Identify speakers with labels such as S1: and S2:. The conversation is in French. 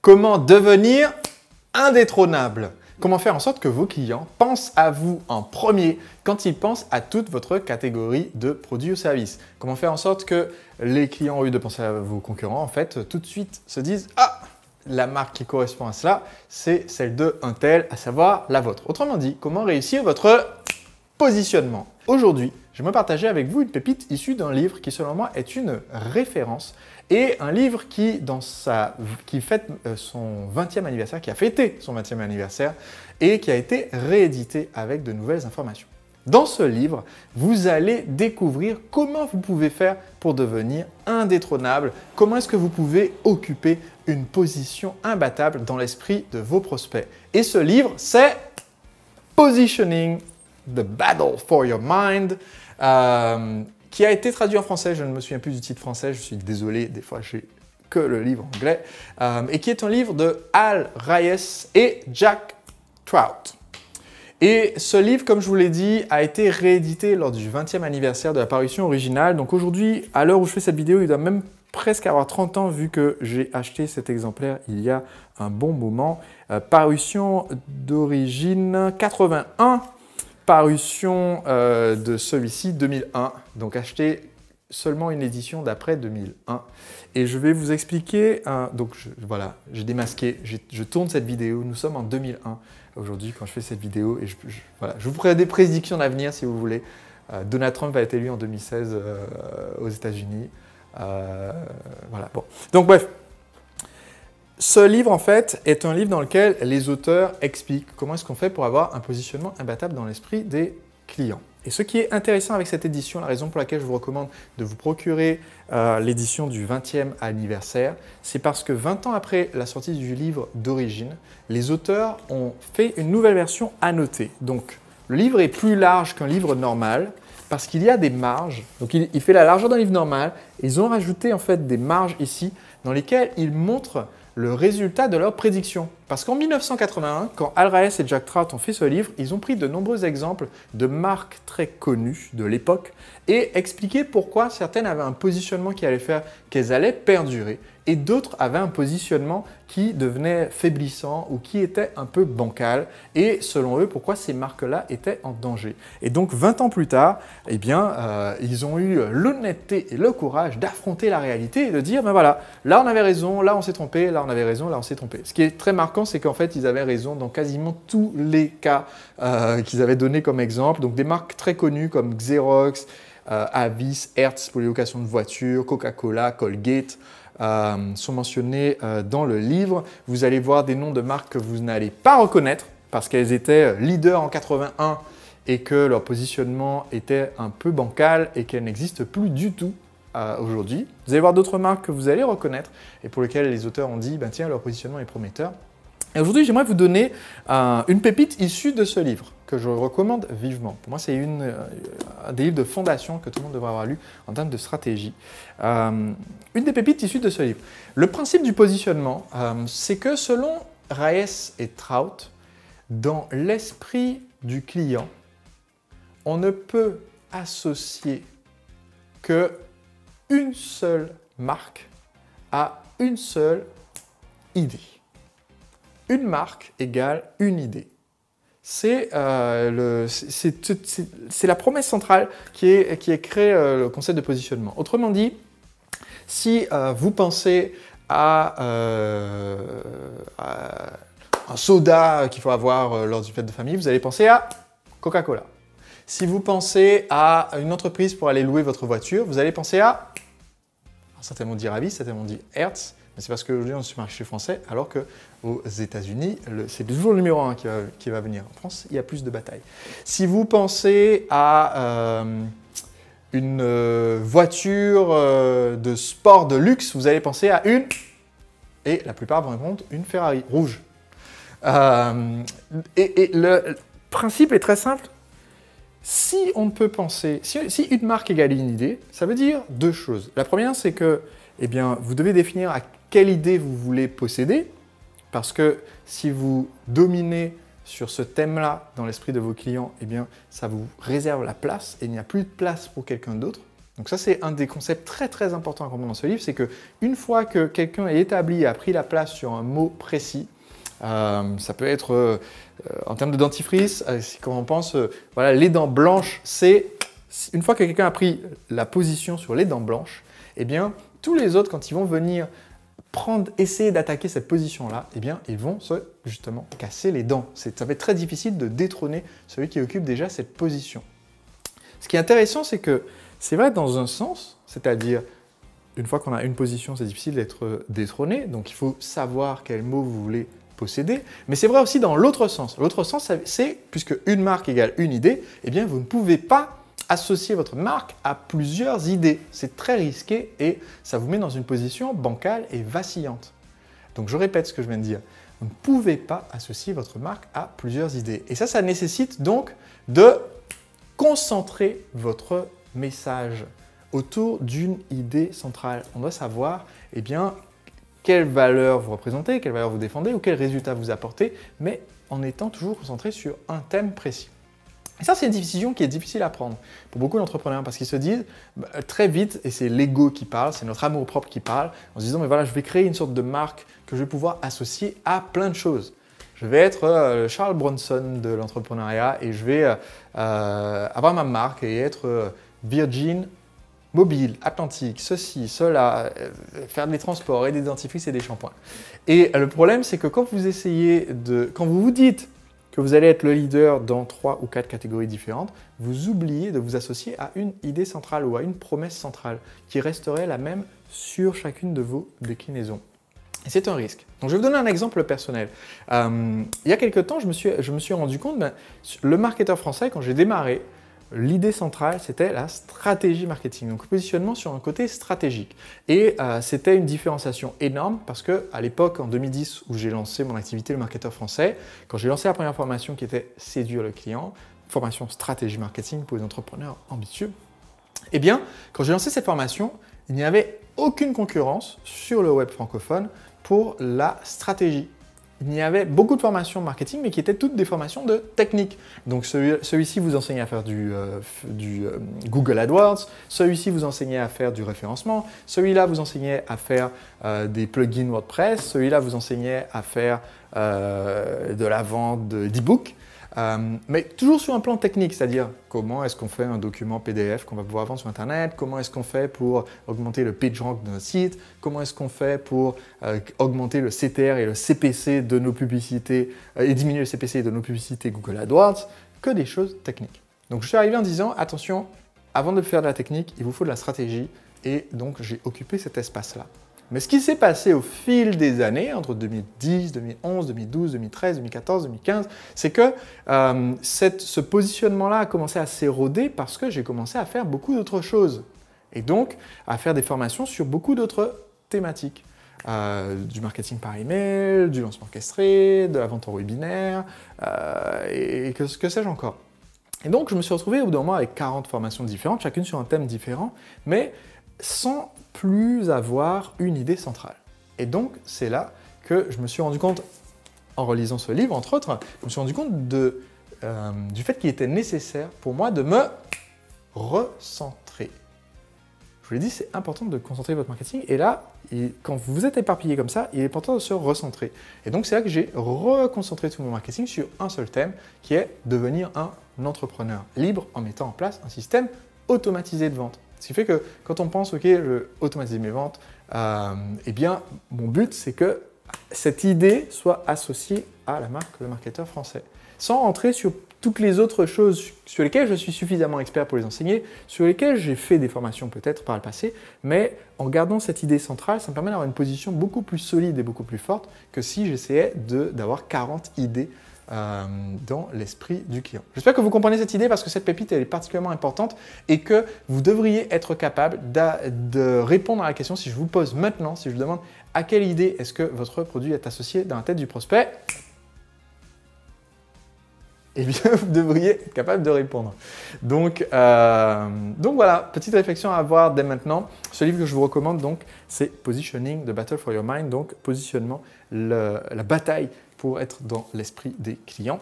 S1: Comment devenir indétrônable? Comment faire en sorte que vos clients pensent à vous en premier quand ils pensent à toute votre catégorie de produits ou services? Comment faire en sorte que les clients, au lieu de penser à vos concurrents, en fait, tout de suite se disent « Ah, la marque qui correspond à cela, c'est celle de un tel, à savoir la vôtre. » Autrement dit, comment réussir votre positionnement? Aujourd'hui, j'aimerais partager avec vous une pépite issue d'un livre qui, selon moi, est une référence et un livre qui fête son 20e anniversaire, qui a fêté son 20e anniversaire et qui a été réédité avec de nouvelles informations. Dans ce livre, vous allez découvrir comment vous pouvez faire pour devenir indétrônable, comment est-ce que vous pouvez occuper une position imbattable dans l'esprit de vos prospects. Et ce livre, c'est Positioning, The Battle for Your Mind, qui a été traduit en français. Je ne me souviens plus du titre français, je suis désolé, des fois j'ai que le livre anglais, et qui est un livre de Al Ries et Jack Trout. Et ce livre, comme je vous l'ai dit, a été réédité lors du 20e anniversaire de la parution originale. Donc aujourd'hui, à l'heure où je fais cette vidéo, il doit même presque avoir 30 ans vu que j'ai acheté cet exemplaire il y a un bon moment. Parution d'origine 81, parution de celui-ci 2001. Donc acheté seulement une édition d'après 2001. Et je vais vous expliquer, voilà, j'ai démasqué, je tourne cette vidéo, nous sommes en 2001 aujourd'hui quand je fais cette vidéo et voilà, je vous ferai des prédictions d'avenir si vous voulez. Donald Trump va être élu en 2016 aux États-Unis. Voilà, bon. Donc bref, ce livre en fait est un livre dans lequel les auteurs expliquent comment est-ce qu'on fait pour avoir un positionnement imbattable dans l'esprit des clients. Et ce qui est intéressant avec cette édition, la raison pour laquelle je vous recommande de vous procurer l'édition du 20e anniversaire, c'est parce que 20 ans après la sortie du livre d'origine, les auteurs ont fait une nouvelle version annotée. Donc, le livre est plus large qu'un livre normal parce qu'il y a des marges. Donc, il fait la largeur d'un livre normal. Ils ont rajouté en fait des marges ici dans lesquelles ils montrent le résultat de leurs prédictions. Parce qu'en 1981, quand Al Ries et Jack Trout ont fait ce livre, ils ont pris de nombreux exemples de marques très connues de l'époque et expliqué pourquoi certaines avaient un positionnement qui allait faire qu'elles allaient perdurer et d'autres avaient un positionnement qui devenait faiblissant ou qui était un peu bancal et selon eux, pourquoi ces marques-là étaient en danger. Et donc 20 ans plus tard, eh bien, ils ont eu l'honnêteté et le courage d'affronter la réalité et de dire, ben voilà, là on avait raison, là on s'est trompé, là on avait raison, là on s'est trompé. Ce qui est très marquant, c'est qu'en fait, ils avaient raison dans quasiment tous les cas qu'ils avaient donnés comme exemple. Donc des marques très connues comme Xerox, Avis, Hertz pour les locations de voitures, Coca-Cola, Colgate, sont mentionnés dans le livre. Vous allez voir des noms de marques que vous n'allez pas reconnaître parce qu'elles étaient leaders en 81 et que leur positionnement était un peu bancal et qu'elles n'existent plus du tout aujourd'hui. Vous allez voir d'autres marques que vous allez reconnaître et pour lesquelles les auteurs ont dit, ben tiens, leur positionnement est prometteur. Et aujourd'hui, j'aimerais vous donner une pépite issue de ce livre que je recommande vivement. Pour moi, c'est un des livres de fondation que tout le monde devrait avoir lu en termes de stratégie. Une des pépites issues de ce livre. Le principe du positionnement, c'est que selon Ries et Trout, dans l'esprit du client, on ne peut associer qu'une seule marque à une seule idée. Une marque égale une idée. C'est la promesse centrale qui est créée le concept de positionnement. Autrement dit, si vous pensez à un soda qu'il faut avoir lors d'une fête de famille, vous allez penser à Coca-Cola. Si vous pensez à une entreprise pour aller louer votre voiture, vous allez penser à certainement dit Avis, certainement dit Hertz. Mais c'est parce qu'aujourd'hui, on est sur le marché français, alors qu'aux États-Unis, c'est toujours le numéro 1 qui va venir. En France, il y a plus de batailles. Si vous pensez à une voiture de sport de luxe, vous allez penser à une, et la plupart vont répondre, une Ferrari rouge. Le principe est très simple. Si on ne peut penser, si une marque égale une idée, ça veut dire deux choses. La première, c'est que eh bien, vous devez définir à quelle idée vous voulez posséder, parce que si vous dominez sur ce thème-là dans l'esprit de vos clients, eh bien, ça vous réserve la place et il n'y a plus de place pour quelqu'un d'autre. Donc ça, c'est un des concepts très très importants à comprendre dans ce livre, c'est qu'une fois que quelqu'un est établi et a pris la place sur un mot précis, ça peut être en termes de dentifrice, quand on pense, voilà, les dents blanches, c'est une fois que quelqu'un a pris la position sur les dents blanches, eh bien, tous les autres, quand ils vont venir essayer d'attaquer cette position-là, eh bien, ils vont justement casser les dents. Ça va être très difficile de détrôner celui qui occupe déjà cette position. Ce qui est intéressant, c'est que c'est vrai dans un sens, c'est-à-dire, une fois qu'on a une position, c'est difficile d'être détrôné, donc il faut savoir quel mot vous voulez posséder, mais c'est vrai aussi dans l'autre sens. L'autre sens, c'est, puisque une marque égale une idée, eh bien, vous ne pouvez pas associer votre marque à plusieurs idées. C'est très risqué et ça vous met dans une position bancale et vacillante. Donc je répète ce que je viens de dire. Vous ne pouvez pas associer votre marque à plusieurs idées. Et ça nécessite donc de concentrer votre message autour d'une idée centrale. On doit savoir, eh bien, quelle valeur vous représentez, quelle valeur vous défendez ou quel résultat vous apportez, mais en étant toujours concentré sur un thème précis. Et ça, c'est une décision qui est difficile à prendre pour beaucoup d'entrepreneurs parce qu'ils se disent très vite, et c'est l'ego qui parle, c'est notre amour-propre qui parle, en se disant mais voilà, je vais créer une sorte de marque que je vais pouvoir associer à plein de choses. Je vais être le Charles Bronson de l'entrepreneuriat et je vais avoir ma marque et être Virgin Mobile, Atlantique, ceci, cela, faire des transports et des dentifrices et des shampoings. Et le problème, c'est que quand vous vous dites que vous allez être le leader dans 3 ou 4 catégories différentes, vous oubliez de vous associer à une idée centrale ou à une promesse centrale qui resterait la même sur chacune de vos déclinaisons. Et c'est un risque. Donc je vais vous donner un exemple personnel. Il y a quelques temps, je me suis rendu compte, le marketeur français, quand j'ai démarré, l'idée centrale, c'était la stratégie marketing, donc positionnement sur un côté stratégique. Et c'était une différenciation énorme parce qu'à l'époque, en 2010, où j'ai lancé mon activité, le marketeur français, quand j'ai lancé la première formation qui était séduire le client, formation stratégie marketing pour les entrepreneurs ambitieux, eh bien, quand j'ai lancé cette formation, il n'y avait aucune concurrence sur le web francophone pour la stratégie. Il y avait beaucoup de formations marketing, mais qui étaient toutes des formations de technique. Donc celui-ci vous enseignait à faire du Google AdWords, celui-ci vous enseignait à faire du référencement, celui-là vous enseignait à faire des plugins WordPress, celui-là vous enseignait à faire de la vente d'e-book. Mais toujours sur un plan technique, c'est-à-dire comment est-ce qu'on fait un document PDF qu'on va pouvoir vendre sur Internet, comment est-ce qu'on fait pour augmenter le PageRank de notre site, comment est-ce qu'on fait pour augmenter le CTR et le CPC de nos publicités et diminuer le CPC de nos publicités Google AdWords, que des choses techniques. Donc je suis arrivé en disant, attention, avant de faire de la technique, il vous faut de la stratégie et donc j'ai occupé cet espace-là. Mais ce qui s'est passé au fil des années, entre 2010, 2011, 2012, 2013, 2014, 2015, c'est que ce positionnement-là a commencé à s'éroder parce que j'ai commencé à faire beaucoup d'autres choses. Et donc, à faire des formations sur beaucoup d'autres thématiques. Du marketing par email, du lancement orchestré, de la vente en webinaire, et que sais-je encore. Et donc, je me suis retrouvé au bout d'un moment avec 40 formations différentes, chacune sur un thème différent, mais sans plus avoir une idée centrale. Et donc, c'est là que je me suis rendu compte, en relisant ce livre, entre autres, je me suis rendu compte du fait qu'il était nécessaire pour moi de me recentrer. Je vous l'ai dit, c'est important de concentrer votre marketing. Et là, quand vous êtes éparpillé comme ça, il est important de se recentrer. Et donc, c'est là que j'ai reconcentré tout mon marketing sur un seul thème, qui est devenir un entrepreneur libre en mettant en place un système automatisé de vente. Ce qui fait que quand on pense, OK, je vais automatiser mes ventes, eh bien, mon but, c'est que cette idée soit associée à la marque Le Marketeur Français. Sans rentrer sur toutes les autres choses sur lesquelles je suis suffisamment expert pour les enseigner, sur lesquelles j'ai fait des formations peut-être par le passé, mais en gardant cette idée centrale, ça me permet d'avoir une position beaucoup plus solide et beaucoup plus forte que si j'essayais d'avoir 40 idées dans l'esprit du client. J'espère que vous comprenez cette idée parce que cette pépite elle est particulièrement importante et que vous devriez être capable de répondre à la question si je vous pose maintenant, si je vous demande à quelle idée est-ce que votre produit est associé dans la tête du prospect. Eh bien, vous devriez être capable de répondre. Donc voilà, petite réflexion à avoir dès maintenant. Ce livre que je vous recommande, donc, c'est Positioning, The Battle for Your Mind, donc positionnement, la bataille pour être dans l'esprit des clients.